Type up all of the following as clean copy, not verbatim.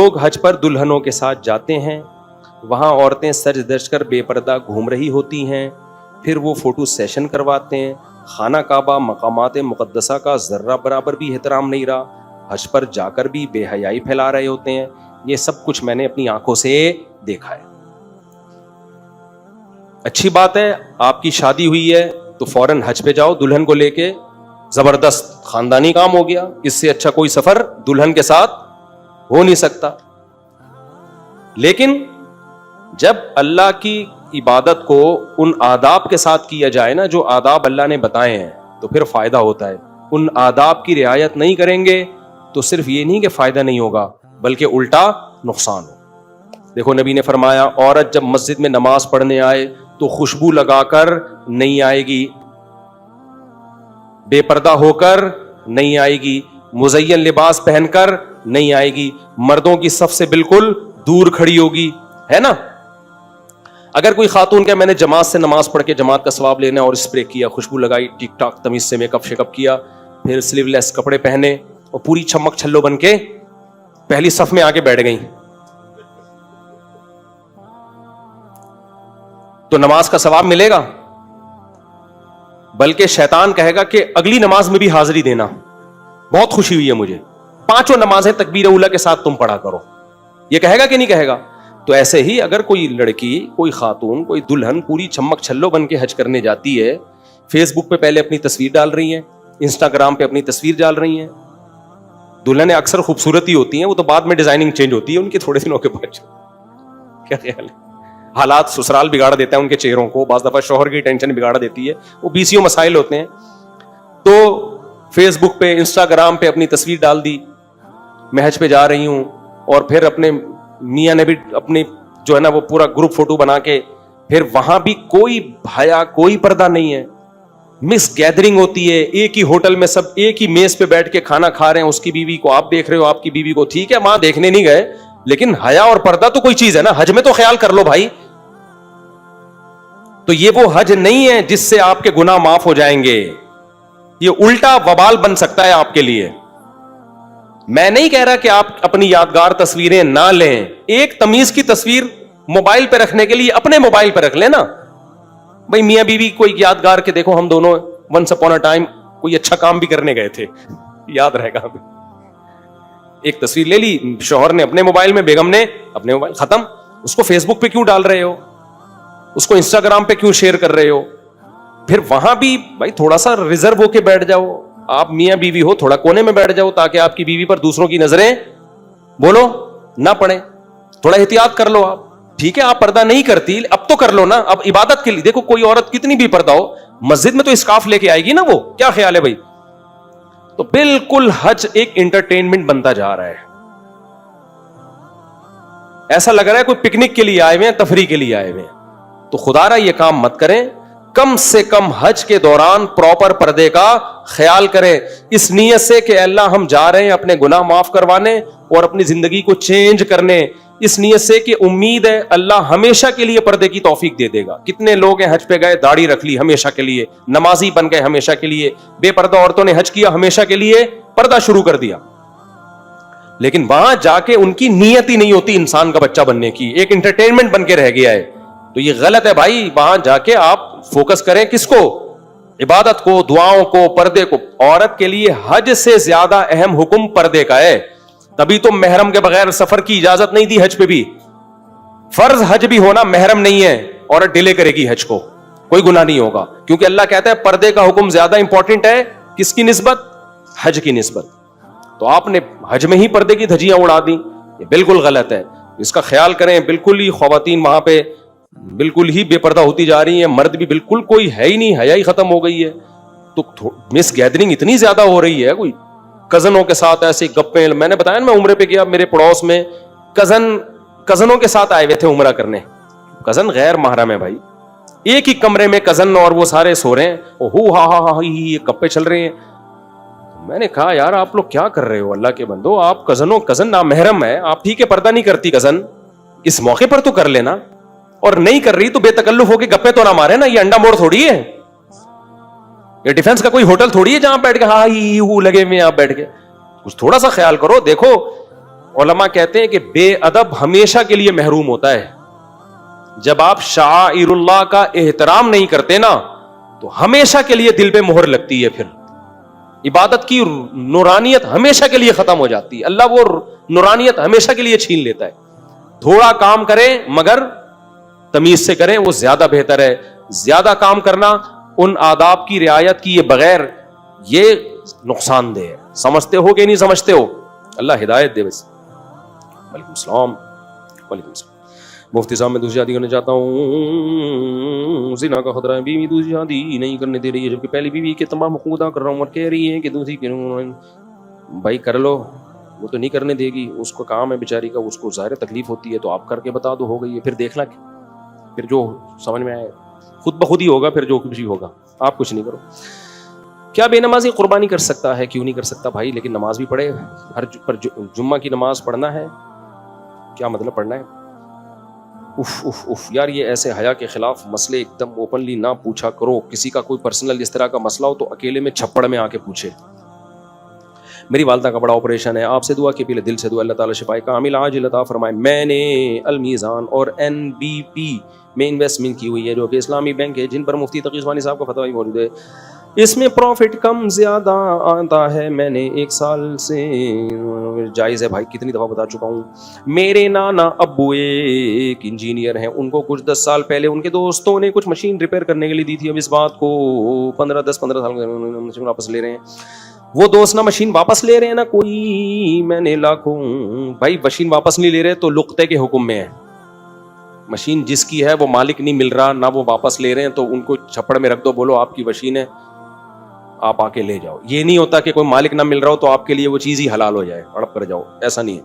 لوگ حج پر دلہنوں کے ساتھ جاتے ہیں, وہاں عورتیں سج دج کر بے پردہ گھوم رہی ہوتی ہیں, پھر وہ فوٹو سیشن کرواتے ہیں. خانہ کعبہ مقامات مقدسہ کا ذرہ برابر بھی احترام نہیں رہا, حج پر جا کر بھی بے حیائی پھیلا رہے ہوتے ہیں. یہ سب کچھ میں نے اپنی آنکھوں سے دیکھا ہے. اچھی بات ہے, آپ کی شادی ہوئی ہے تو فوراً حج پہ جاؤ دلہن کو لے کے, زبردست خاندانی کام ہو گیا. اس سے اچھا کوئی سفر دلہن کے ساتھ ہو نہیں سکتا. لیکن جب اللہ کی عبادت کو ان آداب کے ساتھ کیا جائے نا جو آداب اللہ نے بتائے ہیں, تو پھر فائدہ ہوتا ہے. ان آداب کی رعایت نہیں کریں گے تو صرف یہ نہیں کہ فائدہ نہیں ہوگا بلکہ الٹا نقصان ہو. دیکھو نبی نے فرمایا, عورت جب مسجد میں نماز پڑھنے آئے تو خوشبو لگا کر نہیں آئے گی, بے پردہ ہو کر نہیں آئے گی, مزین لباس پہن کر نہیں آئے گی, مردوں کی صف سے بالکل دور کھڑی ہوگی, ہے نا. اگر کوئی خاتون کہ میں نے جماعت سے نماز پڑھ کے جماعت کا ثواب لینا اور اسپرے کیا, خوشبو لگائی, ٹک ٹاک تمیز سے میک اپ شیک کیا, پھر سلیو لیس کپڑے پہنے اور پوری چھمک چھلو بن کے پہلی صف میں آ کے بیٹھ گئی, تو نماز کا ثواب ملے گا؟ بلکہ شیطان کہے گا کہ اگلی نماز میں بھی حاضری دینا, بہت خوشی ہوئی ہے مجھے, 5 نمازیں تکبیر اولیٰ کے ساتھ تم پڑھا کرو. یہ کہے گا کہ نہیں کہے گا؟ تو ایسے ہی اگر کوئی لڑکی, کوئی خاتون, کوئی دلہن پوری چمک چھلو بن کے حج کرنے جاتی ہے, فیس بک پہ پہلے اپنی تصویر ڈال رہی ہیں, انسٹاگرام پہ اپنی تصویر ڈال رہی ہیں. دلہنیں اکثر خوبصورتی ہوتی ہیں, وہ تو بعد میں ڈیزائننگ چینج ہوتی ہے ان کی تھوڑے دنوں کے بعد. کیا خیال ہے؟ حالات سسرال بگاڑ دیتا ہے ان کے چہروں کو, بعض دفعہ شوہر کی ٹینشن بگاڑ دیتی ہے, وہ بیسیوں مسائل ہوتے ہیں. تو فیس بک پہ, انسٹاگرام پہ اپنی تصویر ڈال دی, میں حج پہ جا رہی ہوں, اور پھر اپنے میاں نے بھی اپنی جو ہے نا وہ پورا گروپ فوٹو بنا کے, پھر وہاں بھی کوئی حیا, کوئی پردہ نہیں ہے. مس گیدرنگ ہوتی ہے, ایک ہی ہوٹل میں سب ایک ہی میز پہ بیٹھ کے کھانا کھا رہے ہیں, اس کی بیوی کو آپ دیکھ رہے ہو, آپ کی بیوی کو. ٹھیک ہے وہاں دیکھنے نہیں گئے, لیکن حیا اور پردہ تو کوئی چیز ہے نا, حج میں تو خیال کر لو بھائی. تو یہ وہ حج نہیں ہے جس سے آپ کے گناہ معاف ہو جائیں گے, یہ الٹا وبال بن سکتا ہے آپ کے لیے. میں نہیں کہہ رہا کہ آپ اپنی یادگار تصویریں نہ لیں, ایک تمیز کی تصویر موبائل پہ رکھنے کے لیے اپنے موبائل پہ رکھ لیں نا بھائی, میاں بیوی کوئی یادگار کے دیکھو ہم دونوں ونس اپون اے ٹائم کوئی اچھا کام بھی کرنے گئے تھے, یاد رہے گا ہمیں. ایک تصویر لے لی, شوہر نے اپنے موبائل میں, بیگم نے اپنے موبائل, ختم. اس کو فیس بک پہ کیوں ڈال رہے ہو, اس کو انسٹاگرام پہ کیوں شیئر کر رہے ہو؟ پھر وہاں بھی بھائی تھوڑا سا ریزرو ہو کے بیٹھ جاؤ. آپ میاں بیوی ہو, تھوڑا کونے میں بیٹھ جاؤ تاکہ آپ کی بیوی پر دوسروں کی نظریں بولو نہ پڑے. تھوڑا احتیاط کر لو آپ. ٹھیک ہے آپ پردہ نہیں کرتی, اب تو کر لو نا. اب عبادت کے لیے دیکھو, کوئی عورت کتنی بھی پردہ ہو, مسجد میں تو اسکارف لے کے آئے گی نا, وہ کیا خیال ہے بھائی؟ تو بالکل حج ایک انٹرٹینمنٹ بنتا جا رہا ہے. ایسا لگ رہا ہے کوئی پکنک کے لیے آئے ہوئے ہیں, تفریح کے لیے آئے ہوئے ہیں. تو خدا را یہ کام مت کریں. کم سے کم حج کے دوران پراپر پردے کا خیال کریں, اس نیت سے کہ اللہ ہم جا رہے ہیں اپنے گناہ معاف کروانے اور اپنی زندگی کو چینج کرنے, اس نیت سے کہ امید ہے اللہ ہمیشہ کے لیے پردے کی توفیق دے دے گا. کتنے لوگ ہیں حج پہ گئے, داڑھی رکھ لی ہمیشہ کے لیے, نمازی بن گئے ہمیشہ کے لیے, بے پردہ عورتوں نے حج کیا ہمیشہ کے لیے, پردہ شروع کر دیا, لیکن وہاں جا کے ان کی نیت ہی نہیں ہوتی انسان کا بچہ بننے کی, ایک انٹرٹینمنٹ بن کے رہ گیا ہے. تو یہ غلط ہے بھائی. وہاں جا کے آپ فوکس کریں کس کو؟ عبادت کو, دعاؤں کو, پردے کو. عورت کے لیے حج سے زیادہ اہم حکم پردے کا ہے. تبھی تو محرم کے بغیر سفر کی اجازت نہیں دی حج پہ بھی. فرض حج بھی ہونا, محرم نہیں ہے, عورت ڈیلے کرے گی حج کو, کوئی گناہ نہیں ہوگا, کیونکہ اللہ کہتا ہے پردے کا حکم زیادہ امپورٹنٹ ہے. کس کی نسبت؟ حج کی نسبت. تو آپ نے حج میں ہی پردے کی دھجیاں اڑا دی, یہ بالکل غلط ہے. اس کا خیال کریں. بالکل ہی خواتین وہاں پہ بالکل ہی بے پردہ ہوتی جا رہی ہیں, مرد بھی بالکل کوئی ہے ہی نہیں, حیا ہی ختم ہو گئی ہے. تو مس گیدرنگ اتنی زیادہ ہو رہی ہے, کوئی کزنوں کے ساتھ ایسے گپیں. میں نے بتایا نا میں عمرے پہ گیا, میرے پڑوس میں کزنوں کے ساتھ آئے ہوئے تھے عمرہ کرنے. کزن غیر محرم ہے بھائی, ایک ہی کمرے میں کزن اور وہ سارے سو رہے ہیں, ہو ہا ہا ہا یہ گپے چل رہے ہیں. میں نے کہا یار آپ لوگ کیا کر رہے ہو اللہ کے بندو, آپ کزن نامحرم ہے, آپ ٹھیک ہے پردہ نہیں کرتی کزن, اس موقع پر تو کر لینا, اور نہیں کر رہی تو بے تکلف ہو کے گپے تو نہ مارے نا. یہ انڈا موڑ تھوڑی ہے, یہ ڈیفنس کا کوئی ہوٹل تھوڑی ہے جہاں بیٹھ کے ہاں لگے ہوئے آپ بیٹھ کے. کچھ تھوڑا سا خیال کرو. دیکھو علماء کہتے ہیں کہ بے ادب ہمیشہ کے لیے محروم ہوتا ہے. جب آپ شعائر اللہ کا احترام نہیں کرتے نا تو ہمیشہ کے لیے دل پہ مہر لگتی ہے, پھر عبادت کی نورانیت ہمیشہ کے لیے ختم ہو جاتی ہے. اللہ وہ نورانیت ہمیشہ کے لیے چھین لیتا ہے. تھوڑا کام کریں مگر تمیز سے کریں, وہ زیادہ بہتر ہے. زیادہ کام کرنا ان آداب کی رعایت کیے بغیر یہ نقصان دہ ہے. سمجھتے ہو کہ نہیں سمجھتے ہو؟ اللہ ہدایت دے. بس وعلیکم السلام. وعلیکم السلام. مفتی صاحب میں دوسری شادی کرنا چاہتا ہوں, زنا کا خطرہ ہے, بیوی دوسری شادی نہیں کرنے دے رہی ہے جبکہ پہلی بیوی کے تمام حقوق ادا کر رہا ہوں اور کہہ رہی ہے کہ دوسری بھائی کر لو, وہ تو نہیں کرنے دے گی, اس کو کام ہے بیچاری کا, اس کو ظاہر تکلیف ہوتی ہے, تو آپ کر کے بتا دو, ہو گئی ہے, پھر دیکھنا پھر جو سمجھ میں آئے خود بخود ہی ہوگا, پھر جو کچھ بھی ہوگا, آپ کچھ نہیں کرو. کیا بے نمازی قربانی کر سکتا ہے؟ کیوں نہیں کر سکتا بھائی, لیکن نماز بھی پڑھے. ہر جمعہ کی نماز پڑھنا ہے. کیا مطلب پڑھنا ہے؟ اف یار, یہ ایسے حیا کے خلاف مسئلے ایک دم اوپنلی نہ پوچھا کرو. کسی کا کوئی پرسنل اس طرح کا مسئلہ ہو تو اکیلے میں چھپڑ میں آ کے پوچھے. میری والدہ کا بڑا آپریشن ہے, آپ سے دعا کی اپیل, دل سے دعا, اللہ تعالیٰ شفائے کامل عاجل عطا فرمائے. میں نے المیزان اور NBP میں انویسٹمنٹ کی ہوئی ہے جو کہ اسلامی بینک ہے, جن پر مفتی تقی عثمانی صاحب کا فتویٰ بھی موجود ہے. اس میں پروفٹ کم زیادہ آتا ہے. میں نے 1 سال سے جائز ہے بھائی, کتنی دفعہ بتا چکا ہوں. میرے نانا ابو ایک انجینئر ہیں, ان کو کچھ 10 سال پہلے ان کے دوستوں نے کچھ مشین ریپیئر کرنے کے لیے دی تھی. اب اس بات کو 15 سال مشین واپس لے رہے ہیں. وہ دوست نہ مشین واپس لے رہے ہیں نہ کوئی, میں نے لاکھوں بھائی مشین واپس نہیں لے رہے تو لقطے کے حکم میں ہے. مشین جس کی ہے وہ مالک نہیں مل رہا, نہ وہ واپس لے رہے ہیں, تو ان کو چھپڑ میں رکھ دو, بولو آپ کی مشین ہے, آپ آ کے لے جاؤ. یہ نہیں ہوتا کہ کوئی مالک نہ مل رہا ہو تو آپ کے لیے وہ چیز ہی حلال ہو جائے, ہڑپ کر جاؤ, ایسا نہیں ہے.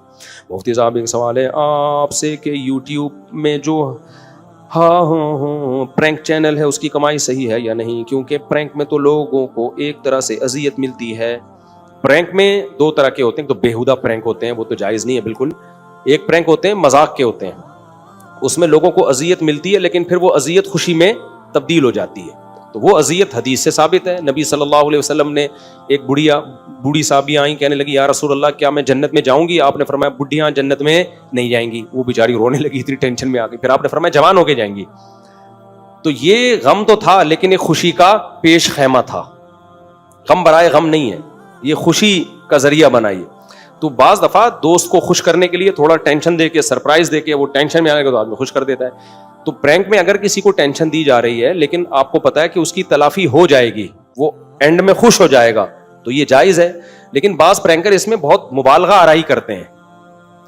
مفتی صاحب ایک سوال ہے آپ سے کہ یوٹیوب میں جو پرینک چینل ہے اس کی کمائی صحیح ہے یا نہیں؟ کیونکہ پرینک میں تو لوگوں کو ایک طرح سے اذیت ملتی ہے. پرینک میں 2 طرح کے ہوتے ہیں, تو بیہودہ پرینک ہوتے ہیں, وہ تو جائز نہیں ہے بالکل. ایک پرینک ہوتے ہیں مذاق کے ہوتے ہیں, اس میں لوگوں کو اذیت ملتی ہے لیکن پھر وہ اذیت خوشی میں تبدیل ہو جاتی ہے, تو وہ اذیت حدیث سے ثابت ہے. نبی صلی اللہ علیہ وسلم نے ایک بوڑھی صحابی آئیں, کہنے لگی یا رسول اللہ کیا میں جنت میں جاؤں گی؟ آپ نے فرمایا بڈھیاں جنت میں نہیں جائیں گی. وہ بیچاری رونے لگی, اتنی ٹینشن میں آ گئی. پھر آپ نے فرمایا جوان ہو کے جائیں گی. تو یہ غم تو تھا لیکن ایک خوشی کا پیش خیمہ تھا, غم برائے غم نہیں ہے, یہ خوشی کا ذریعہ بنائیے. تو بعض دفعہ دوست کو خوش کرنے کے لیے تھوڑا ٹینشن دے کے, سرپرائز دے کے, وہ ٹینشن میں آنے کے تو آدمی خوش کر دیتا ہے. تو پرینک میں اگر کسی کو ٹینشن دی جا رہی ہے لیکن آپ کو پتا ہے کہ اس کی تلافی ہو جائے گی, وہ اینڈ میں خوش ہو جائے گا, تو یہ جائز ہے. لیکن بعض پرینکر اس میں بہت مبالغہ آرائی کرتے ہیں,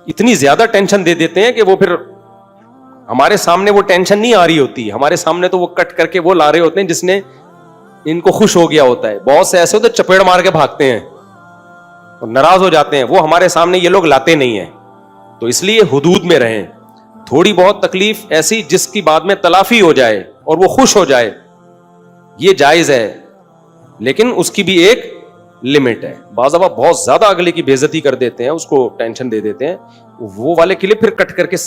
اتنی زیادہ ٹینشن دے دیتے ہیں کہ وہ پھر ہمارے سامنے وہ ٹینشن نہیں آ رہی ہوتی, ہمارے سامنے تو وہ کٹ کر کے وہ لا رہے ہوتے ہیں جس نے ان کو خوش ہو گیا ہوتا ہے. بہت سے ایسے ہوتے ہیں چپیڑ مار کے بھاگتے ہیں, ناراض ہو جاتے ہیں, وہ ہمارے سامنے یہ لوگ لاتے نہیں ہیں. تو اس لیے حدود میں رہیں. تھوڑی بہت تکلیف ایسی جس کی بعد میں تلافی ہو جائے اور وہ خوش ہو جائے, یہ جائز ہے, لیکن اس کی بھی ایک لمٹ ہے. بعض دفعہ بہت زیادہ اگلے کی بے عزتی کر دیتے ہیں, اس کو ٹینشن دے دیتے ہیں, وہ والے کلپ پھر کٹ کر کے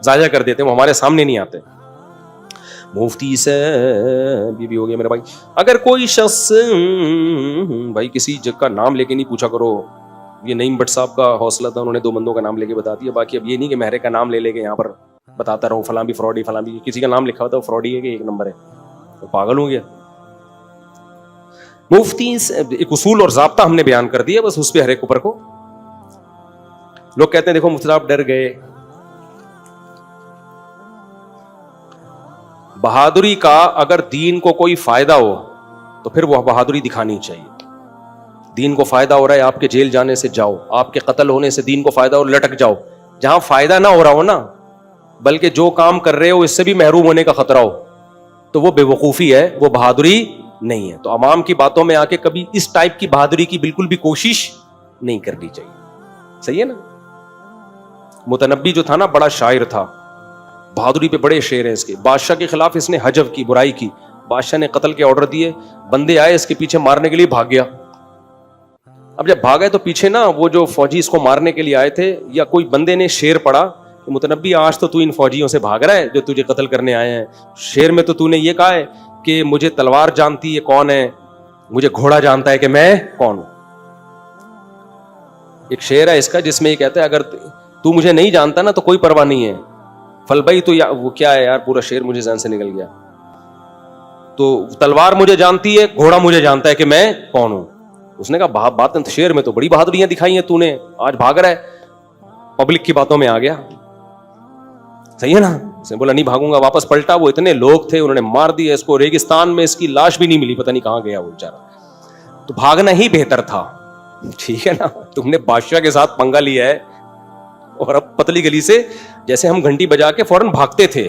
ضائع کر دیتے ہیں, وہ ہمارے سامنے نہیں آتے. مفتی سے بھی ہو گیا میرا بھائی. اگر کوئی شخص بھائی کسی جگہ کا نام لے کے نہیں پوچھا کرو, یہ نعیم بٹ صاحب کا حوصلہ تھا, انہوں نے 2 بندوں کا نام لے کے بتا دیا. باقی اب یہ نہیں کہ مہرے کا نام لے کے یہاں پر بتاتا رہوں فلاں بھی فراڈی, فلاں بھی کسی کا نام لکھا ہوتا ہے فراڈی ہے کہ 1 نمبر ہے, تو پاگل ہو گیا. مفتی ایک اصول اور ضابطہ ہم نے بیان کر دیا, بس اس پہ ہر ایک اوپر کو. لوگ کہتے ہیں دیکھو مفتی صاحب ڈر گئے. بہادری کا اگر دین کو کوئی فائدہ ہو تو پھر وہ بہادری دکھانی چاہیے. دین کو فائدہ ہو رہا ہے آپ کے جیل جانے سے جاؤ, آپ کے قتل ہونے سے دین کو فائدہ ہو لٹک جاؤ. جہاں فائدہ نہ ہو رہا ہو نا, بلکہ جو کام کر رہے ہو اس سے بھی محروم ہونے کا خطرہ ہو, تو وہ بے وقوفی ہے, وہ بہادری نہیں ہے. تو عوام کی باتوں میں آ کے کبھی اس ٹائپ کی بہادری کی بالکل بھی کوشش نہیں کرنی چاہیے. صحیح ہے نا. متنبی جو تھا نا بڑا شاعر تھا, بہادری پہ بڑے شعر ہیں اس کے. بادشاہ کے خلاف اس نے حجب کی, برائی کی, بادشاہ نے قتل کے آرڈر دیے, بندے آئے اس کے پیچھے مارنے کے لیے, بھاگ گیا. اب جب بھاگے تو پیچھے نا وہ جو فوجی اس کو مارنے کے لیے آئے تھے, یا کوئی بندے نے شعر پڑھا کہ متنبی آج تو ان فوجیوں سے بھاگ رہا ہے جو تجھے قتل کرنے آئے ہیں. شعر میں تو نے یہ کہا ہے کہ مجھے تلوار جانتی ہے کون ہے, مجھے گھوڑا جانتا ہے کہ میں کون ہوں. ایک شعر ہے اس کا جس میں یہ کہتا ہے اگر تو مجھے نہیں جانتا نا تو کوئی پرواہ نہیں ہے. فلبئی تو وہ کیا ہے یار, پورا شعر مجھے ذہن سے نکل گیا. تو تلوار مجھے جانتی ہے, گھوڑا مجھے جانتا ہے کہ میں کون ہوں. اس نے کہا بات شعر میں تو بڑی بہادریاں دکھائی ہیں تو نے, آج بھاگ رہا ہے, پبلک کی باتوں میں آ گیا. صحیح ہے نا. اس نے بولا نہیں بھاگوں گا. واپس پلٹا, وہ اتنے لوگ تھے انہوں نے مار دیا اس کو, ریگستان میں اس کی لاش بھی نہیں ملی, پتہ نہیں کہاں گیا وہ بیچارہ. تو بھاگنا ہی بہتر تھا. ٹھیک ہے نا, تم نے بادشاہ کے ساتھ پنگا لیا ہے, اور اب پتلی گلی سے جیسے ہم گھنٹی بجا کے فوراً بھاگتے تھے.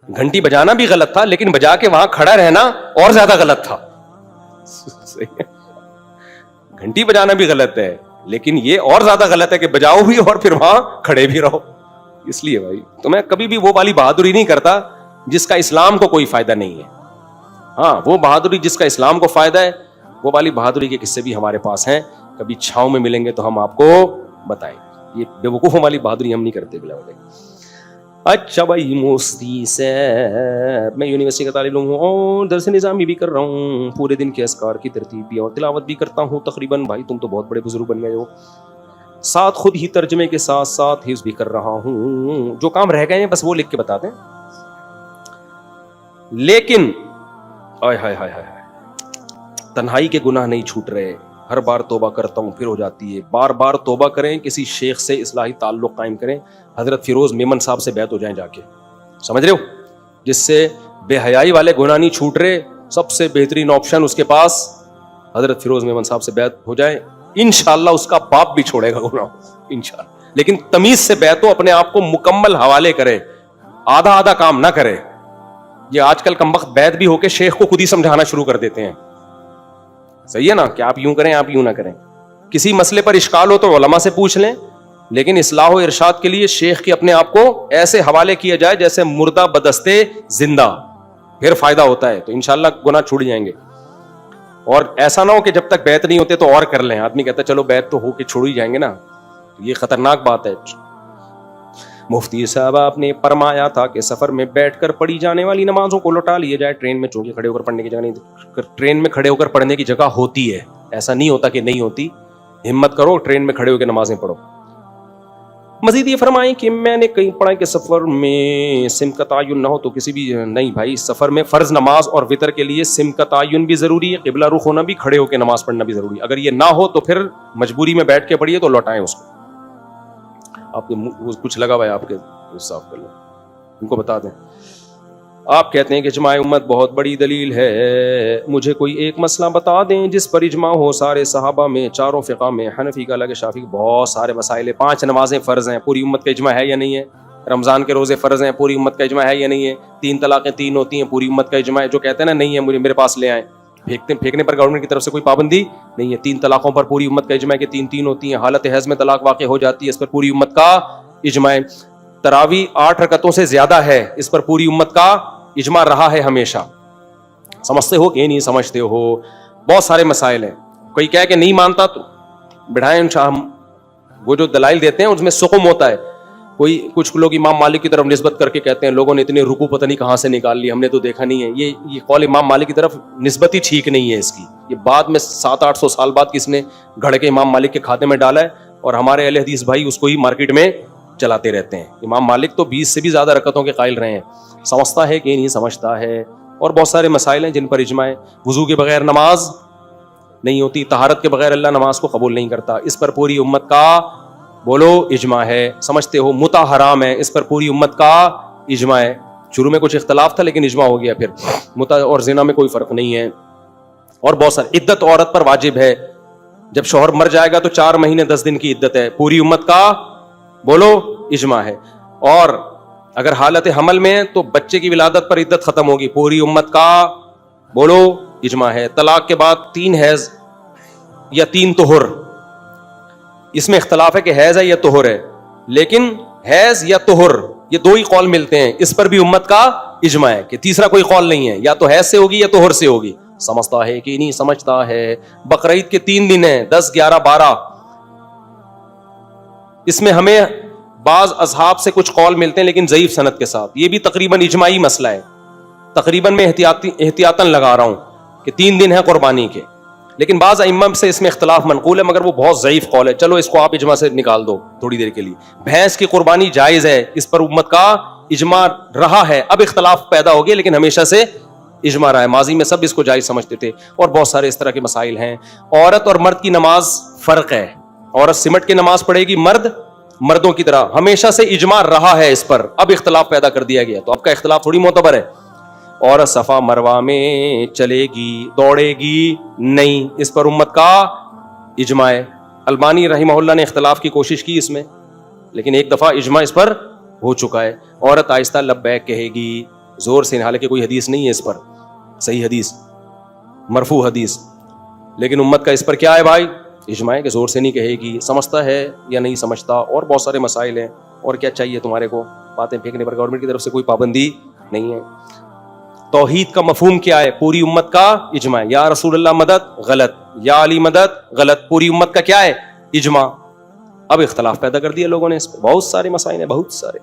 گھنٹی بجانا بھی غلط تھا, لیکن بجا کے وہاں کھڑا رہنا اور زیادہ غلط تھا. گھنٹی بجانا بھی غلط ہے, لیکن یہ اور زیادہ غلط ہے کہ بجاؤ بھی اور پھر وہاں کھڑے بھی رہو. اس لیے بھائی تو میں کبھی بھی وہ والی بہادری نہیں کرتا جس کا اسلام کو کوئی فائدہ نہیں ہے. ہاں, وہ بہادری جس کا اسلام کو فائدہ ہے, وہ والی بہادری کے قصے بھی ہمارے پاس ہیں. کبھی چھاؤں میں ملیں گے تو ہم آپ کو بتائیں. یہ بے وقوفوں والی بہادری ہم نہیں کرتے بلا وجہ. اچھا بھائی مفتی صاحب, میں یونیورسٹی کا طالب علم ہوں اور درس نظامی بھی کر رہا ہوں, پورے دن کے اذکار کی ترتیب بھی اور تلاوت بھی کرتا ہوں تقریباً. بھائی تم تو بہت بڑے بزرگ بن گئے ہو. ساتھ خود ہی ترجمے کے ساتھ ساتھ حفظ بھی کر رہا ہوں. جو کام رہ گئے ہیں بس وہ لکھ کے بتا دیں. لیکن تنہائی کے گناہ نہیں چھوٹ رہے. ہر بار توبہ کرتا ہوں پھر ہو جاتی ہے. بار بار توبہ کریں, کسی شیخ سے اصلاحی تعلق قائم کریں. حضرت فیروز میمن صاحب سے بیعت ہو جائیں جا کے, سمجھ رہے ہو, جس سے بے حیائی والے گناہ نہیں چھوٹ رہے. سب سے بہترین آپشن اس کے پاس حضرت فیروز میمن صاحب سے بیعت ہو جائے. انشاءاللہ اس کا باپ بھی چھوڑے گا گناہ انشاءاللہ. لیکن تمیز سے بیعت ہو, اپنے آپ کو مکمل حوالے کرے, آدھا کام نہ کرے. یہ آج کل کمبخت بیعت بھی ہو کے شیخ کو خود ہی سمجھانا شروع کر دیتے ہیں. صحیح ہے نا, کہ آپ یوں کریں آپ یوں نہ کریں. کسی مسئلے پر اشکال ہو تو علماء سے پوچھ لیں, لیکن اصلاح و ارشاد کے لیے شیخ کے اپنے آپ کو ایسے حوالے کیا جائے جیسے مردہ بدستے زندہ, پھر فائدہ ہوتا ہے. تو انشاءاللہ گناہ چھوٹ جائیں گے. اور ایسا نہ ہو کہ جب تک بیعت نہیں ہوتے تو اور کر لیں. آدمی کہتا ہے چلو بیعت تو ہو کے چھوڑ ہی جائیں گے نا, یہ خطرناک بات ہے. مفتی صاحب آپ نے فرمایا تھا کہ سفر میں بیٹھ کر پڑھی جانے والی نمازوں کو لوٹا لیا جائے. ٹرین میں چونکہ کھڑے ہو کر پڑھنے کی جگہ نہیں, ٹرین میں کھڑے ہو کر پڑھنے کی جگہ ہوتی ہے, ایسا نہیں ہوتا کہ نہیں ہوتی. ہمت کرو, ٹرین میں کھڑے ہو کے نمازیں پڑھو. مزید یہ فرمائیں کہ میں نے کہیں پڑھا کہ سفر میں سم کا تعین نہ ہو تو کسی بھی نہیں. بھائی سفر میں فرض نماز اور وتر کے لیے سم کا تعین بھی ضروری ہے, قبلہ رخ ہونا بھی, کھڑے ہو کے نماز پڑھنا بھی ضروری ہے. اگر یہ نہ ہو تو پھر مجبوری میں بیٹھ کے پڑھیے تو لوٹائیں اس کو. آپ کے کچھ لگا ہوا ہے آپ کے صاف کر لیں, ان کو بتا دیں. آپ کہتے ہیں کہ اجماع امت بہت بڑی دلیل ہے, مجھے کوئی ایک مسئلہ بتا دیں جس پر اجماع ہو سارے صحابہ میں, چاروں فقہ میں, حنفی کا الگ, شافعی, بہت سارے مسائل. 5 نمازیں فرض ہیں, پوری امت کا اجماع ہے یا نہیں ہے؟ رمضان کے روزے فرض ہیں, پوری امت کا اجماع ہے یا نہیں ہے؟ 3 طلاقیں 3 ہوتی ہیں, پوری امت کا اجماع ہے. جو کہتے ہیں نا نہیں ہے مجھے میرے پاس لے آئیں, پھینکنے پر گورنمنٹ کی طرف سے کوئی پابندی نہیں ہے. 3 طلاقوں پر پوری امت کا اجماع ہے کہ 3 ہوتی ہیں. حالت حیض میں طلاق واقع ہو جاتی ہے, اس پر پوری امت کا اجماع ہے. تراویح 8 رکعتوں سے زیادہ ہے, اس پر پوری امت کا اجماع رہا ہے ہمیشہ. سمجھتے ہو کہ نہیں سمجھتے ہو؟ بہت سارے مسائل ہیں. کوئی کہے کہ نہیں مانتا تو بڑھائیں انشاء, ہم وہ جو دلائل دیتے ہیں اس میں سقم ہوتا ہے. کچھ لوگ امام مالک کی طرف نسبت کر کے کہتے ہیں لوگوں نے اتنے رکوع پتہ نہیں کہاں سے نکال لی, ہم نے تو دیکھا نہیں ہے. یہ قول امام مالک کی طرف نسبت ہی ٹھیک نہیں ہے اس کی. یہ بعد میں 700-800 سال بعد کس نے گھڑ کے امام مالک کے کھاتے میں ڈالا ہے, اور ہمارے اہل حدیث بھائی اس کو ہی مارکیٹ میں چلاتے رہتے ہیں. امام مالک تو 20 سے بھی زیادہ رکعتوں کے قائل رہے ہیں. سمجھتا ہے کہ نہیں سمجھتا ہے؟ اور بہت سارے مسائل ہیں جن پر اجماع ہے. وضو کے بغیر نماز نہیں ہوتی, طہارت کے بغیر اللہ نماز کو قبول نہیں کرتا, اس پر پوری امت کا بولو اجماع ہے. سمجھتے ہو؟ متع حرام ہے, اس پر پوری امت کا اجماع ہے. شروع میں کچھ اختلاف تھا لیکن اجماع ہو گیا. پھر متع اور زنا میں کوئی فرق نہیں ہے. اور بہت سارے. عدت عورت پر واجب ہے, جب شوہر مر جائے گا تو 4 مہینے 10 دن کی عدت ہے, پوری امت کا بولو اجماع ہے. اور اگر حالت حمل میں تو بچے کی ولادت پر عدت ختم ہوگی, پوری امت کا بولو اجماع ہے. طلاق کے بعد 3 حیض یا 3 طہر, اس میں اختلاف ہے کہ حیض ہے یا طہر ہے, لیکن حیض یا طہر یہ 2 ہی قول ملتے ہیں, اس پر بھی امت کا اجماع ہے کہ تیسرا کوئی قول نہیں ہے, یا تو حیض سے ہوگی یا طہر سے ہوگی. سمجھتا ہے کہ نہیں سمجھتا ہے؟ بقرعید کے 3 دن ہیں, 10, 11, 12. اس میں ہمیں بعض اصحاب سے کچھ قول ملتے ہیں لیکن ضعیف سند کے ساتھ. یہ بھی تقریباً اجماعی مسئلہ ہے. تقریباً میں احتیاطاً لگا رہا ہوں کہ 3 دن ہیں قربانی کے. لیکن بعض ائمہ سے اس میں اختلاف منقول ہے مگر وہ بہت ضعیف قول ہے. چلو اس کو آپ اجماع سے نکال دو تھوڑی دیر کے لیے. بھینس کی قربانی جائز ہے, اس پر امت کا اجماع رہا ہے. اب اختلاف پیدا ہو گیا لیکن ہمیشہ سے اجماع رہا ہے. ماضی میں سب اس کو جائز سمجھتے تھے, اور بہت سارے اس طرح کے مسائل ہیں. عورت اور مرد کی نماز فرق ہے. عورت سمٹ کے نماز پڑھے گی, مرد مردوں کی طرح. ہمیشہ سے اجماع رہا ہے اس پر, اب اختلاف پیدا کر دیا گیا تو اب کا اختلاف تھوڑی معتبر ہے. عورت صفا مروا میں چلے گی, دوڑے گی نہیں, اس پر امت کا اجماع ہے. البانی رحمہ اللہ نے اختلاف کی کوشش کی اس میں, لیکن ایک دفعہ اجماع اس پر ہو چکا ہے. عورت آہستہ لبیک کہے گی زور سے, حالانکہ کوئی حدیث نہیں ہے اس پر, صحیح حدیث, مرفوع حدیث, لیکن امت کا اس پر کیا ہے بھائی, اجماع ہے کہ زور سے نہیں کہے گی. سمجھتا ہے یا نہیں سمجھتا, اور بہت سارے مسائل ہیں. اور کیا چاہیے تمہارے کو, باتیں پھینکنے پر گورنمنٹ کی طرف سے کوئی پابندی نہیں ہے. توحید کا مفہوم کیا ہے, پوری امت کا اجماع ہے. یا رسول اللہ مدد, غلط. یا علی مدد, غلط. پوری امت کا کیا ہے, اجماع. اب اختلاف پیدا کر دیا لوگوں نے اس پہ, بہت سارے مسائل ہیں, بہت سارے.